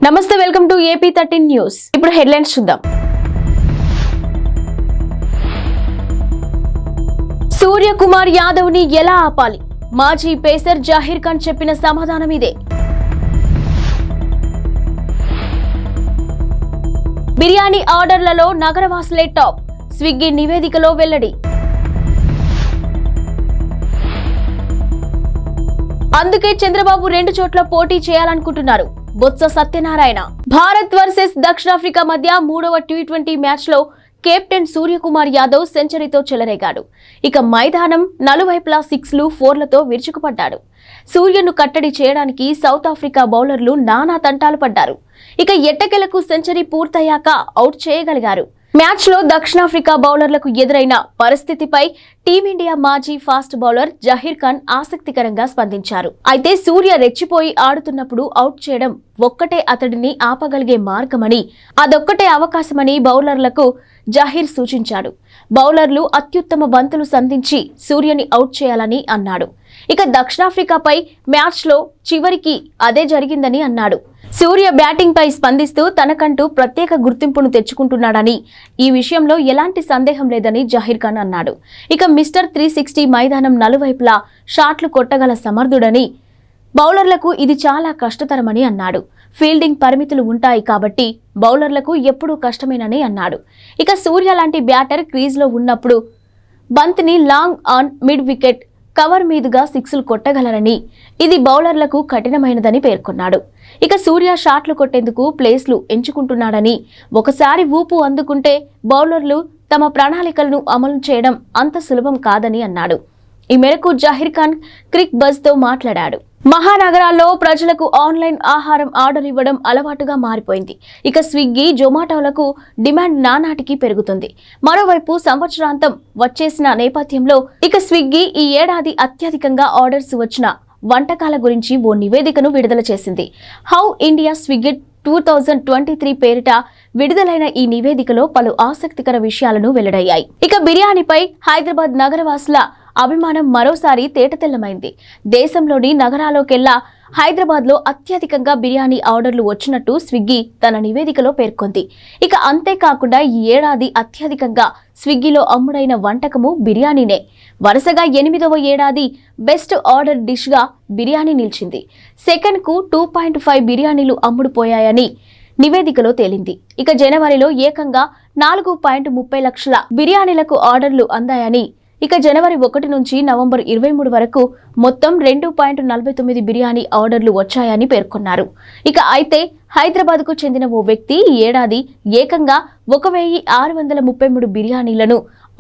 నమస్తే, welcome to AP 13 news. ఇప్పుడు headlines చూద్దాం. సూర్యకుమార్ యాదవ్ ని ఎలా ఆపాలి? మాజీ పేసర్ జహీర్ ఖాన్ చెప్పిన సమాధానం ఇదే. బిర్యానీ ఆర్డర్లలో నగరవాసులే టాప్, స్విగ్గీ నివేదికలో వెల్లడి. అందుకే చంద్రబాబు 2 చోట్ల పోటీ చేయాలనుకుంటున్నారు. బొత్స సత్యనారాయణ. భారత్ వర్సెస్ దక్షిణాఫ్రికా మధ్య 3వ టీ20 మ్యాచ్ లో కెప్టెన్ సూర్యకుమార్ యాదవ్ సెంచరీతో చెలరేగాడు. ఇక మైదానం నలువైపులా 6లు 4లతో విరుచుకుపడ్డాడు. సూర్యను కట్టడి చేయడానికి సౌత్ ఆఫ్రికా బౌలర్లు నానా తంటాలు పడ్డారు. ఇక ఎట్టకేలకు సెంచరీ పూర్తయ్యాక అవుట్ చేయగలిగారు. మ్యాచ్ లో దక్షిణాఫ్రికా బౌలర్లకు ఎదురైన పరిస్థితిపై టీమిండియా మాజీ ఫాస్ట్ బౌలర్ జహీర్ ఖాన్ ఆసక్తికరంగా స్పందించారు. అయితే సూర్య రెచ్చిపోయి ఆడుతున్నప్పుడు అవుట్ చేయడం ఒక్కటే అతడిని ఆపగలిగే మార్గమని, అదొక్కటే అవకాశమని బౌలర్లకు జహీర్ సూచించాడు. బౌలర్లు అత్యుత్తమ బంతులు సంధించి సూర్యని అవుట్ చేయాలని అన్నాడు. ఇక దక్షిణాఫ్రికాపై మ్యాచ్ లో చివరికి అదే జరిగిందని అన్నాడు. సూర్య బ్యాటింగ్ పై స్పందిస్తూ తనకంటూ ప్రత్యేక గుర్తింపును తెచ్చుకుంటున్నాడని, ఈ విషయంలో ఎలాంటి సందేహం లేదని జహీర్ ఖాన్ అన్నాడు. ఇక మిస్టర్ 360 మైదానం నలువైపులా షాట్లు కొట్టగల సమర్థుడని, బౌలర్లకు ఇది చాలా కష్టతరమని అన్నాడు. ఫీల్డింగ్ పరిమితులు ఉంటాయి కాబట్టి బౌలర్లకు ఎప్పుడూ కష్టమేనని అన్నాడు. ఇక సూర్య లాంటి బ్యాటర్ క్రీజ్లో ఉన్నప్పుడు బంతిని long on mid wicket cover మీదుగా 6లు కొట్టగలరని, ఇది బౌలర్లకు కఠినమైనదని పేర్కొన్నాడు. ఇక సూర్య షాట్లు కొట్టేందుకు ప్లేస్లు ఎంచుకుంటున్నాడని, ఒకసారి ఊపు అందుకుంటే బౌలర్లు తమ ప్రణాళికలను అమలు చేయడం అంత సులభం కాదని అన్నాడు. ఈ మేరకు జహీర్ ఖాన్ క్రిక్ బజ్ తో మాట్లాడాడు. మహానగరాల్లో ప్రజలకు ఆన్లైన్ ఆహారం ఆర్డర్ ఇవ్వడం అలవాటుగా మారిపోయింది. ఇక స్విగ్గీ, జొమాటోలకు డిమాండ్ నానాటికి పెరుగుతుంది. మరోవైపు సంవత్సరాంతం వచ్చేసిన నేపథ్యంలో ఇక స్విగ్గీ ఈ ఏడాది అత్యధికంగా ఆర్డర్స్ వచ్చిన వంటకాల గురించి ఓ నివేదికను విడుదల చేసింది. హౌ ఇండియా స్విగ్గీ 2023 పేరిట విడుదలైన ఈ నివేదికలో పలు ఆసక్తికర విషయాలను వెల్లడయ్యాయి. ఇక బిర్యానీపై హైదరాబాద్ నగరవాసుల అభిమానం మరోసారి తేటతెల్లమైంది. దేశంలోని నగరాల్లోకెల్లా హైదరాబాద్లో అత్యధికంగా బిర్యానీ ఆర్డర్లు వచ్చినట్టు స్విగ్గీ తన నివేదికలో పేర్కొంది. ఇక అంతేకాకుండా ఈ ఏడాది అత్యధికంగా స్విగ్గీలో అమ్ముడైన వంటకము బిర్యానీనే. వరుసగా 8వ ఏడాది బెస్ట్ ఆర్డర్ డిష్గా బిర్యానీ నిలిచింది. సెకండ్కు 2.5 బిర్యానీలు అమ్ముడుపోయాయని నివేదికలో తేలింది. ఇక జనవరిలో ఏకంగా 4.30 లక్షల బిర్యానీలకు ఆర్డర్లు అందాయని, ఇక జనవరి 1 నుంచి నవంబర్ 23 వరకు మొత్తం 2.49 బిర్యానీ ఆర్డర్లు వచ్చాయని పేర్కొన్నారు. ఇక అయితే హైదరాబాద్కు చెందిన ఓ వ్యక్తి ఈ ఏడాది ఏకంగా 1633 బిర్యానీలను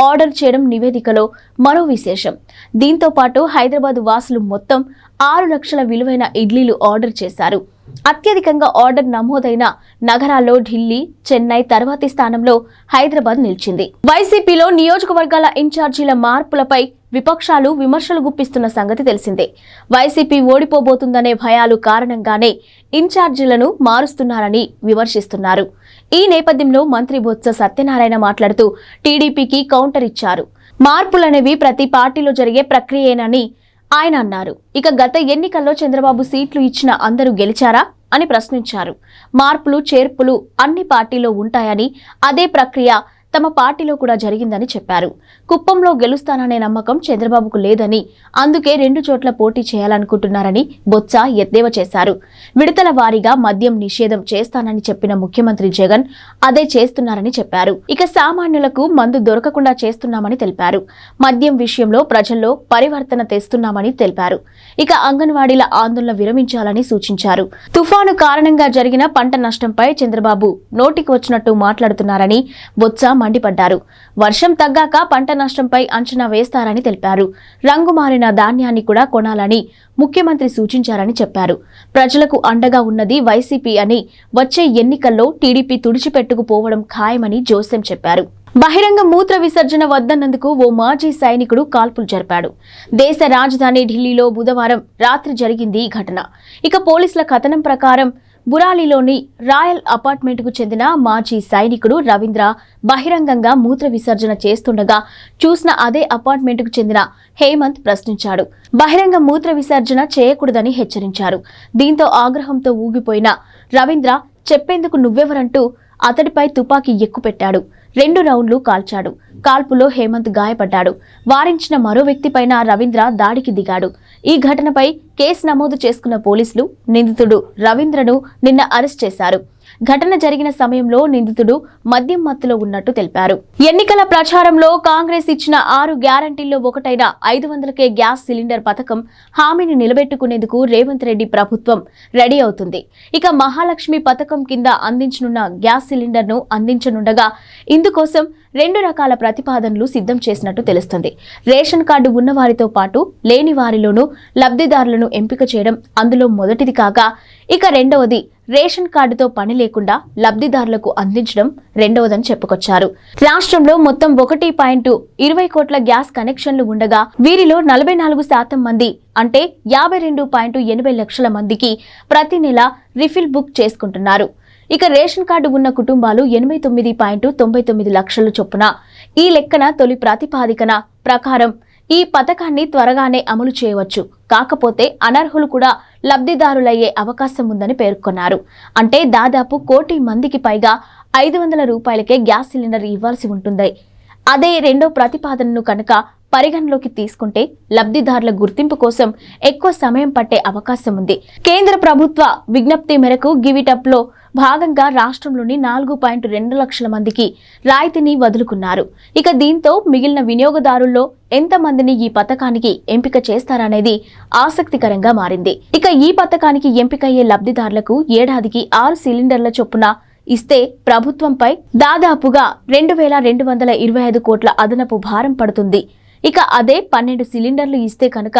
ఆర్డర్ చేయడం నివేదికలో మరో విశేషం. దీంతో పాటు హైదరాబాద్ వాసులు మొత్తం 6 లక్షల విలువైన ఇడ్లీలు ఆర్డర్ చేశారు. అత్యధికంగా ఆర్డర్ నమోదైన నగరాల్లో ఢిల్లీ, చెన్నై తర్వాతి స్థానంలో హైదరాబాద్ నిలిచింది. వైసీపీలో నియోజకవర్గాల ఇన్ఛార్జీల మార్పులపై విపక్షాలు విమర్శలు గుప్పిస్తున్న సంగతి తెలిసిందే. వైసీపీ ఓడిపోబోతుందనే భయాలు కారణంగానే ఇన్ఛార్జీలను మారుస్తున్నారని విమర్శిస్తున్నారు. ఈ నేపథ్యంలో మంత్రి బొత్స సత్యనారాయణ మాట్లాడుతూ టీడీపీకి కౌంటర్ ఇచ్చారు. మార్పులనేవి ప్రతి పార్టీలో జరిగే ప్రక్రియేనని ఆయన అన్నారు. ఇక గత ఎన్నికల్లో చంద్రబాబు సీట్లు ఇచ్చిన అందరూ గెలిచారా అని ప్రశ్నించారు. మార్పులు చేర్పులు అన్ని పార్టీలో ఉంటాయని, అదే ప్రక్రియ తమ పార్టీలో కూడా జరిగిందని చెప్పారు. కుప్పంలో గెలుస్తాననే నమ్మకం చంద్రబాబుకు లేదని, అందుకే 2 చోట్ల పోటీ చేయాలనుకుంటున్నారని బొత్స ఎద్దేవా చేశారు. విడతల వారీగా మద్యం నిషేధం చేస్తానని చెప్పిన ముఖ్యమంత్రి జగన్ అదే చేస్తున్నారని చెప్పారు. ఇక సామాన్యులకు మందు దొరకకుండా చేస్తున్నామని తెలిపారు. మద్యం విషయంలో ప్రజల్లో పరివర్తన తెస్తున్నామని తెలిపారు. ఇక అంగన్వాడీల ఆందోళన విరమించాలని సూచించారు. తుఫాను కారణంగా జరిగిన పంట నష్టంపై చంద్రబాబు నోటికి వచ్చినట్టు మాట్లాడుతున్నారని బొత్స మండిపడ్డారు. వర్షం తగ్గాక పంట నష్టంపై అంచనా వేస్తారని తెలిపారు. రంగు మారిన ధాన్యాన్ని కూడా కొనాలని ముఖ్యమంత్రి సూచించారని చెప్పారు. ప్రజలకు అండగా ఉన్నది వైసీపీ అని, వచ్చే ఎన్నికల్లో టీడీపీ తుడిచిపెట్టుకుపోవడం ఖాయమని జోసెం చెప్పారు. బహిరంగ మూత్ర విసర్జన వద్దన్నందుకు ఓ మాజీ సైనికుడు కాల్పులు జరిపాడు. దేశ రాజధాని ఢిల్లీలో బుధవారం రాత్రి జరిగింది ఈ ఘటన. ఇక పోలీసుల కథనం ప్రకారం బురాలిలోని రాయల్ అపార్ట్మెంట్కు చెందిన మాజీ సైనికుడు రవీంద్ర బహిరంగంగా మూత్ర విసర్జన చేస్తుండగా చూసిన అదే అపార్ట్మెంట్కు చెందిన హేమంత్ ప్రశ్నించాడు. బహిరంగ మూత్ర విసర్జన చేయకూడదని హెచ్చరించారు. దీంతో ఆగ్రహంతో ఊగిపోయిన రవీంద్ర చెప్పేందుకు నువ్వెవరంటూ అతడిపై తుపాకీ ఎక్కుపెట్టాడు. 2 రౌండ్లు కాల్చాడు. కాల్పులో హేమంత్ గాయపడ్డాడు. వారించిన మరో వ్యక్తిపైన రవీంద్ర దాడికి దిగాడు. ఈ ఘటనపై కేసు నమోదు చేసుకున్న పోలీసులు నిందితుడు రవీంద్రను నిన్న అరెస్ట్ చేశారు. ఘటన జరిగిన సమయంలో నిందితుడు మద్యం మత్తులో ఉన్నట్టు తెలిపారు. ఎన్నికల ప్రచారంలో కాంగ్రెస్ ఇచ్చిన 6 గ్యారంటీల్లో ఒకటైన 500K గ్యాస్ సిలిండర్ పథకం హామీని నిలబెట్టుకునేందుకు రేవంత్ రెడ్డి ప్రభుత్వం రెడీ అవుతుంది. ఇక మహాలక్ష్మి పథకం కింద అందించనున్న గ్యాస్ సిలిండర్ను అందించనుండగా ఇందుకోసం 2 రకాల ప్రతిపాదనలు సిద్ధం చేసినట్టు తెలుస్తుంది. రేషన్ కార్డు ఉన్న వారితో పాటు లేని వారిలోనూ లబ్ధిదారులను ఎంపిక చేయడం అందులో మొదటిది కాగా, ఇక రెండవది రేషన్ కార్డుతో పని లేకుండా లబ్ధిదారులకు అందించడం రెండవదని చెప్పుకొచ్చారు. రాష్ట్రంలో మొత్తం 1.20 కోట్ల గ్యాస్ కనెక్షన్లు ఉండగా వీరిలో 44% మంది అంటే 52.80 లక్షల మందికి ప్రతి నెల రిఫిల్ బుక్ చేసుకుంటున్నారు. ఇక రేషన్ కార్డు ఉన్న కుటుంబాలు 89.99 లక్షల చొప్పున. ఈ లెక్కన తొలి ప్రాతిపాదికన ప్రకారం ఈ పథకాన్ని త్వరగానే అమలు చేయవచ్చు. కాకపోతే అనర్హులు కూడా లబ్ధిదారులయ్యే అవకాశం ఉందని పేర్కొన్నారు. అంటే దాదాపు 1 కోటి మందికి పైగా 500 రూపాయలకే గ్యాస్ సిలిండర్ ఇవ్వాల్సి ఉంటుంది. అదే రెండో ప్రతిపాదనను కనుక పరిగణలోకి తీసుకుంటే లబ్ధిదారుల గుర్తింపు కోసం ఎక్కువ సమయం పట్టే అవకాశం ఉంది. కేంద్ర ప్రభుత్వ విజ్ఞప్తి మేరకు గివిటప్ లో భాగంగా రాష్ట్రంలోని 4.2 లక్షల మందికి రాయితీని వదులుకున్నారు. ఇక దీంతో మిగిలిన వినియోగదారుల్లో ఎంతమందిని ఈ పథకానికి ఎంపిక చేస్తారనేది ఆసక్తికరంగా మారింది. ఇక ఈ పథకానికి ఎంపికయ్యే లబ్ధిదారులకు ఏడాదికి 6 సిలిండర్ల చొప్పున ఇస్తే ప్రభుత్వంపై దాదాపుగా 2,225 కోట్ల అదనపు భారం పడుతుంది. ఇక అదే 12 సిలిండర్లు ఇస్తే కనుక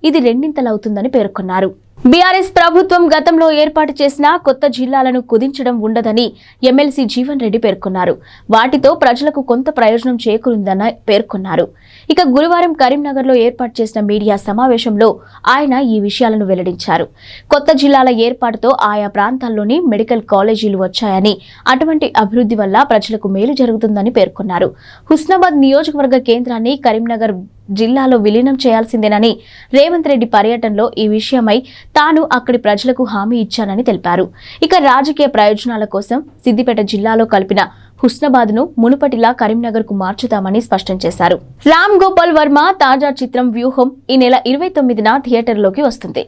ఇది రెండింతలవుతుందని పేర్కొన్నారు. బీఆర్ఎస్ ప్రభుత్వం గతంలో ఏర్పాటు చేసిన కొత్త జిల్లాలను కుదించడం ఉండదని ఎమ్మెల్సీ జీవన్ రెడ్డి పేర్కొన్నారు. వాటితో ప్రజలకు కొంత ప్రయోజనం చేకూరిందని పేర్కొన్నారు. ఇక గురువారం కరీంనగర్లో ఏర్పాటు చేసిన మీడియా సమావేశంలో ఆయన ఈ విషయాలను వెల్లడించారు. కొత్త జిల్లాల ఏర్పాటుతో ఆయా ప్రాంతాల్లోని మెడికల్ కాలేజీలు వచ్చాయని, అటువంటి అభివృద్ధి వల్ల ప్రజలకు మేలు జరుగుతుందని పేర్కొన్నారు. హుస్నాబాద్ నియోజకవర్గ కేంద్రాన్ని కరీంనగర్ జిల్లాలో విలీనం చేయాల్సిందేనని, రేవంత్ రెడ్డి పర్యటనలో ఈ విషయమై తాను అక్కడి ప్రజలకు హామీ ఇచ్చానని తెలిపారు. ఇక రాజకీయ ప్రయోజనాల కోసం సిద్దిపేట జిల్లాలో కలిపిన హుస్నాబాద్ను మునుపటిలా కరీంనగర్ కు మార్చుతామని స్పష్టం చేశారు. రామ్ గోపాల్ వర్మ తాజా చిత్రం వ్యూహం ఈ నెల 29న థియేటర్లోకి వస్తుంది.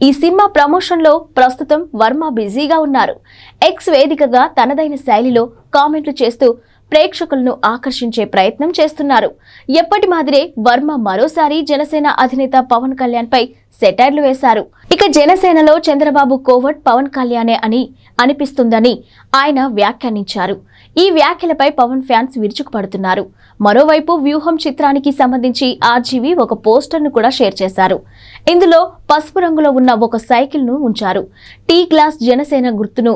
ఈ సినిమా ప్రమోషన్లో ప్రస్తుతం వర్మ బిజీగా ఉన్నారు. ఎక్స్ వేదికగా తనదైన శైలిలో కామెంట్లు చేస్తూ ప్రేక్షకులను ఆకర్షించే ప్రయత్నం చేస్తున్నారు. ఎప్పటి మాదిరే వర్మ మరోసారి జనసేన అధినేత పవన్ కళ్యాణ్ పై సెటైర్లు వేశారు. ఇక జనసేనలో చంద్రబాబు కోవట్ పవన్ కళ్యాణే అని అనిపిస్తుందని ఆయన వ్యాఖ్యానించారు. ఈ వ్యాఖ్యలపై పవన్ ఫ్యాన్స్ విరుచుకుపడుతున్నారు. మరోవైపు వ్యూహం చిత్రానికి సంబంధించి ఆర్జీవి ఒక పోస్టర్ను కూడా షేర్ చేశారు. ఇందులో పసుపు రంగులో ఉన్న ఒక సైకిల్ ను ఉంచారు. టీ గ్లాస్ జనసేన గుర్తును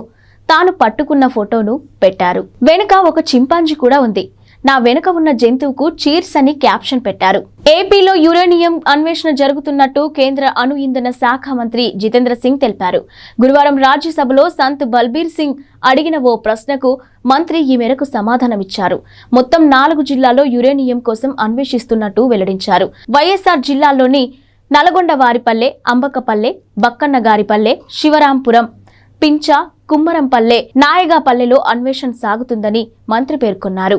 తాను పట్టుకున్న ఫోటోను పెట్టారు. వెనుక ఒక చింపాంజీ కూడా ఉంది. నా వెనుక ఉన్న జంతువుకు చీర్స్ అని క్యాప్షన్ పెట్టారు. ఏపీలో యురేనియం అన్వేషణ జరుగుతున్నట్టు కేంద్ర అణు ఇంధన శాఖ మంత్రి జితేంద్ర సింగ్ తెలిపారు. గురువారం రాజ్యసభలో సంత్ బల్బీర్ సింగ్ అడిగిన ఓ ప్రశ్నకు మంత్రి ఈ మేరకు సమాధానమిచ్చారు. మొత్తం 4 జిల్లాల్లో యురేనియం కోసం అన్వేషిస్తున్నట్టు వెల్లడించారు. వైఎస్ఆర్ జిల్లాల్లోని నల్గొండవారిపల్లె, అంబకపల్లె, బక్కన్నగారిపల్లె, శివరాంపురం, పించ, కుమ్మరంపల్లె, నాయగాపల్లెలో అన్వేషణ సాగుతుందని మంత్రి పేర్కొన్నారు.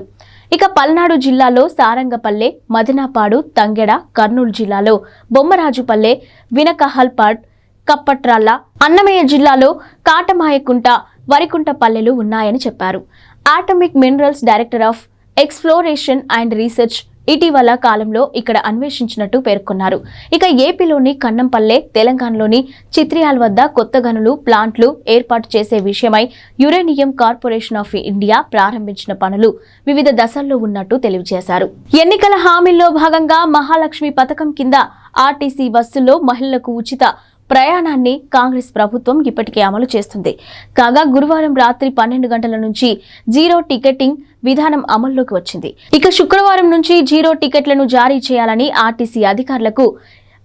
ఇక పల్నాడు జిల్లాలో సారంగపల్లె, మదనాపాడు, తంగెడ, కర్నూలు జిల్లాలో బొమ్మరాజుపల్లె, వినకహల్పాడ్, కప్పట్రాళ్ల, అన్నమయ్య జిల్లాలో కాటమాయకుంట, వరికుంటపల్లెలు ఉన్నాయని చెప్పారు. Atomic minerals director of exploration and research ఇటీవల కాలంలో ఇక్కడ అన్వేషించినట్టు పేర్కొన్నారు. ఇక ఏపీలోని కన్నంపల్లె, తెలంగాణలోని చిత్రియాల్ వద్ద కొత్త గనులు, ప్లాంట్లు ఏర్పాటు చేసే విషయమై యురేనియం కార్పొరేషన్ ఆఫ్ ఇండియా ప్రారంభించిన పనులు వివిధ దశల్లో ఉన్నట్టు తెలియజేశారు. ఎన్నికల హామీల్లో భాగంగా మహాలక్ష్మి పథకం కింద ఆర్టీసీ బస్సుల్లో మహిళలకు ఉచిత ప్రయాణాన్ని కాంగ్రెస్ ప్రభుత్వం ఇప్పటికే అమలు చేస్తుంది. కాగా గురువారం రాత్రి 12 గంటల నుంచి జీరో టికెటింగ్ విధానం అమల్లోకి వచ్చింది. ఇక శుక్రవారం నుంచి జీరో టికెట్లను జారీ చేయాలని ఆర్టీసీ అధికారులకు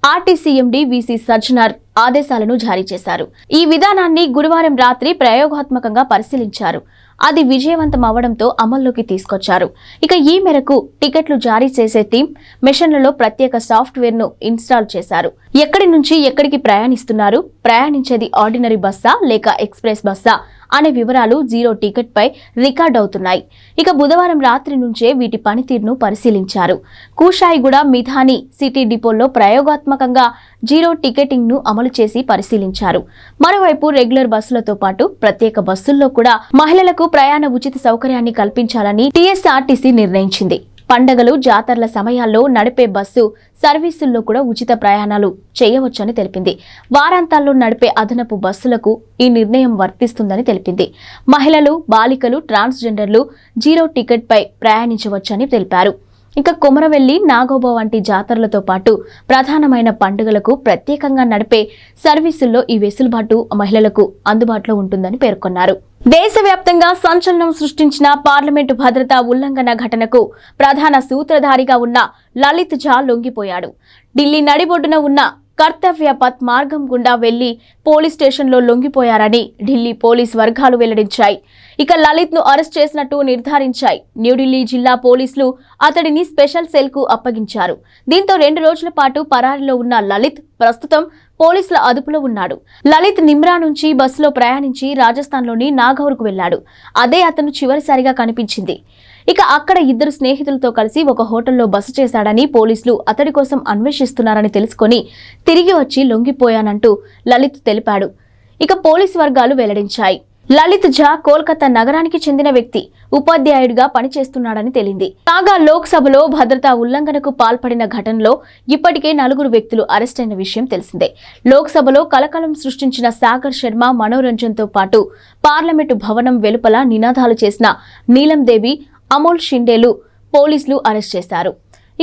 ఆర్టీసీ ఎండీ వీసీ సజ్జనార్ ఆదేశాలను జారీ చేశారు. ఈ విధానాన్ని గురువారం రాత్రి ప్రయోగాత్మకంగా పరిశీలించారు. అది విజయవంతం అవడంతో అమల్లోకి తీసుకొచ్చారు. ఇక ఈ మేరకు టికెట్లు జారీ చేసే టీం మెషిన్లలో ప్రత్యేక సాఫ్ట్వేర్ ను ఇన్స్టాల్ చేశారు. ఎక్కడి నుంచి ఎక్కడికి ప్రయాణిస్తున్నారు, ప్రయాణించేది ఆర్డినరీ బస్సా లేక ఎక్స్ప్రెస్ బస్సా అనే వివరాలు జీరో టికెట్ పై రికార్డ్ అవుతున్నాయి. ఇక బుధవారం రాత్రి నుంచే వీటి పనితీరును పరిశీలించారు. కూషాయిగూడ మిథాని సిటీ డిపోల్లో ప్రయోగాత్మకంగా జీరో టికెటింగ్ ను అమలు చేసి పరిశీలించారు. మరోవైపు రెగ్యులర్ బస్సులతో పాటు ప్రత్యేక బస్సుల్లో కూడా మహిళలకు ప్రయాణ ఉచిత సౌకర్యాన్ని కల్పించాలని టీఎస్ఆర్టీసీ నిర్ణయించింది. పండగలు, జాతరల సమయాల్లో నడిపే బస్సు సర్వీసుల్లో కూడా ఉచిత ప్రయాణాలు చేయవచ్చని తెలిపింది. వారాంతాల్లో నడిపే అదనపు బస్సులకు ఈ నిర్ణయం వర్తిస్తుందని తెలిపింది. మహిళలు, బాలికలు, ట్రాన్స్జెండర్లు జీరో టికెట్ పై ప్రయాణించవచ్చని తెలిపారు. ఇక కొమరవెల్లి, నాగోబా వంటి జాతరలతో పాటు ప్రధానమైన పండుగలకు ప్రత్యేకంగా నడిపే సర్వీసుల్లో ఈ వెసులుబాటు మహిళలకు అందుబాటులో ఉంటుందని పేర్కొన్నారు. దేశవ్యాప్తంగా సంచలనం సృష్టించిన పార్లమెంటు భద్రతా ఉల్లంఘన ఘటనకు ప్రధాన సూత్రధారిగా ఉన్న లలిత్ ఝా లొంగిపోయాడు. ఢిల్లీ నడిబొడ్డున ఉన్న కర్తవ్య పథ్ మార్గం గుండా వెళ్లి పోలీస్ స్టేషన్లో లొంగిపోయారని ఢిల్లీ పోలీస్ వర్గాలు వెల్లడించాయి. ఇక లలిత్ ను అరెస్ట్ చేసినట్టు నిర్ధారించాయి. న్యూఢిల్లీ జిల్లా పోలీసులు అతడిని స్పెషల్ సెల్ కు అప్పగించారు. దీంతో 2 రోజుల పాటు పరారీలో ఉన్న లలిత్ ప్రస్తుతం పోలీసుల అదుపులో ఉన్నాడు. లలిత్ నిమ్రా నుంచి బస్సులో ప్రయాణించి రాజస్థాన్లోని నాగౌర్కు వెళ్లాడు. అదే అతను చివరిసారిగా కనిపించింది. ఇక అక్కడ 2 స్నేహితులతో కలిసి ఒక హోటల్లో బస చేశాడని పోలీసులు అతడి కోసం అన్వేషిస్తున్నారని తెలుసుకొని తిరిగి వచ్చి లొంగిపోయానంటూ లలిత్ తెలిపాడు. ఇక పోలీసు వర్గాలు వెల్లడించాయి. లలిత్ ఝా కోల్కతా నగరానికి చెందిన వ్యక్తి, ఉపాధ్యాయుడిగా పనిచేస్తున్నాడని తేలింది. కాగా లోక్సభలో భద్రతా ఉల్లంఘనకు పాల్పడిన ఘటనలో ఇప్పటికే 4 వ్యక్తులు అరెస్ట్ అయిన విషయం తెలిసిందే. లోక్సభలో కలకలం సృష్టించిన సాగర్ శర్మ, మనోరంజన్ తో పాటు పార్లమెంటు భవనం వెలుపల నినాదాలు చేసిన నీలం దేవి, అమోల్ షిండేలు పోలీసులు అరెస్ట్ చేశారు.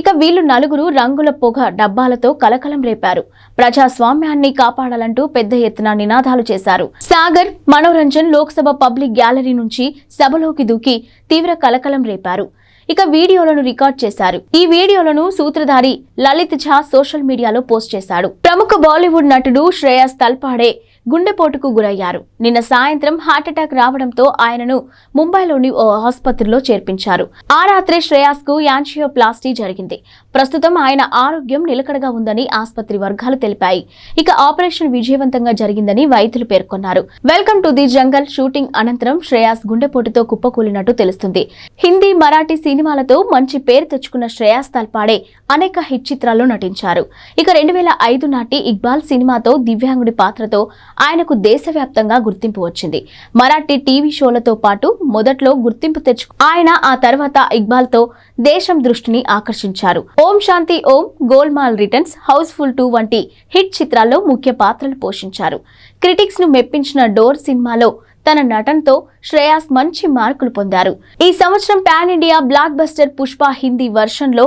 ఇక వీళ్లు 4 రంగుల పొగ డబ్బాలతో కలకలం రేపారు. ప్రజాస్వామ్యాన్ని కాపాడాలంటూ పెద్ద ఎత్తున నినాదాలు చేశారు. సాగర్, మనోరంజన్ లోక్సభ పబ్లిక్ గ్యాలరీ నుంచి సభలోకి దూకి తీవ్ర కలకలం రేపారు. ఇక వీడియోలను రికార్డ్ చేశారు. ఈ వీడియోలను సూత్రధారి లలిత్ ఝా సోషల్ మీడియాలో పోస్ట్ చేశాడు. ప్రముఖ బాలీవుడ్ నటుడు శ్రేయాస్ తల్పాడే గుండెపోటుకు గురయ్యారు. నిన్న సాయంత్రం హార్ట్అటాక్ రావడంతో ఆయనను ముంబైలోని ఓ ఆసుపత్రిలో చేర్పించారు. ఆ రాత్రే శ్రేయాస్ కు యాంజియోప్లాస్టీ జరిగింది. ప్రస్తుతం ఆయన ఆరోగ్యం నిలకడగా ఉందని ఆసుపత్రి వర్గాలు తెలిపాయి. ఇక ఆపరేషన్ విజయవంతంగా జరిగిందని వైద్యులు పేర్కొన్నారు. Welcome to the jungle shooting అనంతరం శ్రేయాస్ గుండెపోటుతో కుప్పకూలినట్టు తెలుస్తుంది. హిందీ, మరాఠీ సినిమాలతో మంచి పేరు తెచ్చుకున్న శ్రేయాస్ తల్పాడే అనేక హిట్ చిత్రాల్లో నటించారు. ఇక 2005 నాటి ఇక్బాల్ సినిమాతో దివ్యాంగుడి పాత్రతో ఆయనకు దేశవ్యాప్తంగా గుర్తింపు వచ్చింది. మరాఠీ టీవీ షోలతో పాటు మొదట్లో గుర్తింపు ఆయన ఆ తర్వాత ఇక్బాల్ తో దేశం దృష్టిని ఆకర్షించారు. ఓం శాంతి ఓం, గోల్మాల్ రిటర్న్స్, హౌస్ఫుల్ 2 వంటి హిట్ చిత్రాల్లో ముఖ్య పాత్రలు పోషించారు. క్రిటిక్స్ ను మెప్పించిన డోర్ సినిమాలో తన నటనతో శ్రేయాస్ మంచి మార్కులు పొందారు. ఈ సంవత్సరం pan India block buster Pushpa Hindi version లో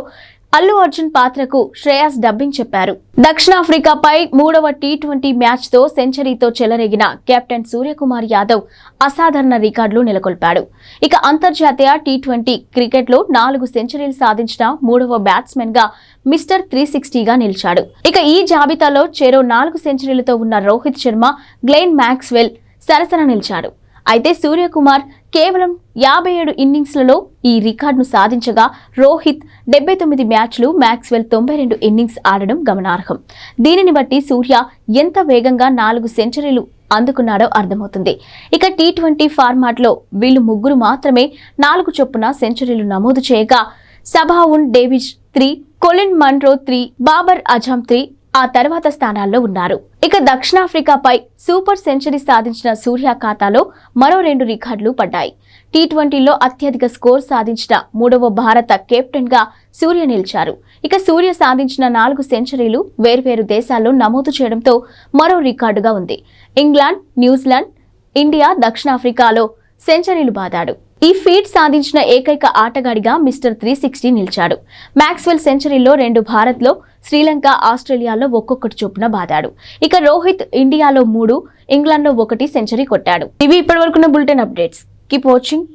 అల్లు అర్జున్ పాత్రకు శ్రేయాస్ డబ్బింగ్ చెప్పారు. దక్షిణాఫ్రికాపై 3వ టీ20 మ్యాచ్ తో సెంచరీతో చెలరేగిన కెప్టెన్ సూర్యకుమార్ యాదవ్ అసాధారణ రికార్డులు నెలకొల్పాడు. ఇక అంతర్జాతీయ టీ20 క్రికెట్ లో 4 సెంచరీలు సాధించిన 3వ బ్యాట్స్మెన్ గా మిస్టర్ 360గా నిలిచాడు. ఇక ఈ జాబితాలో చెరో 4 సెంచరీలతో ఉన్న రోహిత్ శర్మ, గ్లెన్ మ్యాక్స్వెల్ సరసన నిలిచాడు. అయితే సూర్యకుమార్ కేవలం 57 ఇన్నింగ్స్లలో ఈ రికార్డును సాధించగా రోహిత్ 79 మ్యాచ్లు, మ్యాక్స్వెల్ 92 ఇన్నింగ్స్ ఆడడం గమనార్హం. దీనిని బట్టి సూర్య ఎంత వేగంగా 4 సెంచరీలు అందుకున్నాడో అర్థమవుతుంది. ఇక టీ20 ఫార్మాట్ లో వీళ్ళు 3 మాత్రమే 4 చొప్పున సెంచరీలు నమోదు చేయగా సబావున్ డేవిస్ 3, కొలిన్ మన్రో 3, బాబర్ అజమ్ 3 ఆ తర్వాత స్థానాల్లో ఉన్నారు. ఇక దక్షిణాఫ్రికాపై సూపర్ సెంచరీ సాధించిన సూర్య ఖాతాలో మరో 2 రికార్డులు పడ్డాయి. టీ20లో అత్యధిక స్కోర్ సాధించిన 3వ భారత కెప్టెన్ గా సూర్య నిలిచారు. ఇక సూర్య సాధించిన 4 సెంచరీలు వేర్వేరు దేశాల్లో నమోదు చేయడంతో మరో రికార్డుగా ఉంది. ఇంగ్లాండ్, న్యూజిలాండ్, ఇండియా, దక్షిణాఫ్రికాలో సెంచరీలు బాదాడు. ఈ ఫీట్ సాధించిన ఏకైక ఆటగాడిగా మిస్టర్ 360 నిలిచాడు. మ్యాక్స్వెల్ సెంచరీలో 2 భారత్లో, శ్రీలంక, ఆస్ట్రేలియాలో ఒక్కొక్కటి చొప్పున బాదాడు. ఇక రోహిత్ ఇండియాలో 3, ఇంగ్లాండ్లో 1 సెంచరీ కొట్టాడు. ఇవి ఇప్పటివరకున్న బులెటిన్ అప్డేట్స్. Keep watching.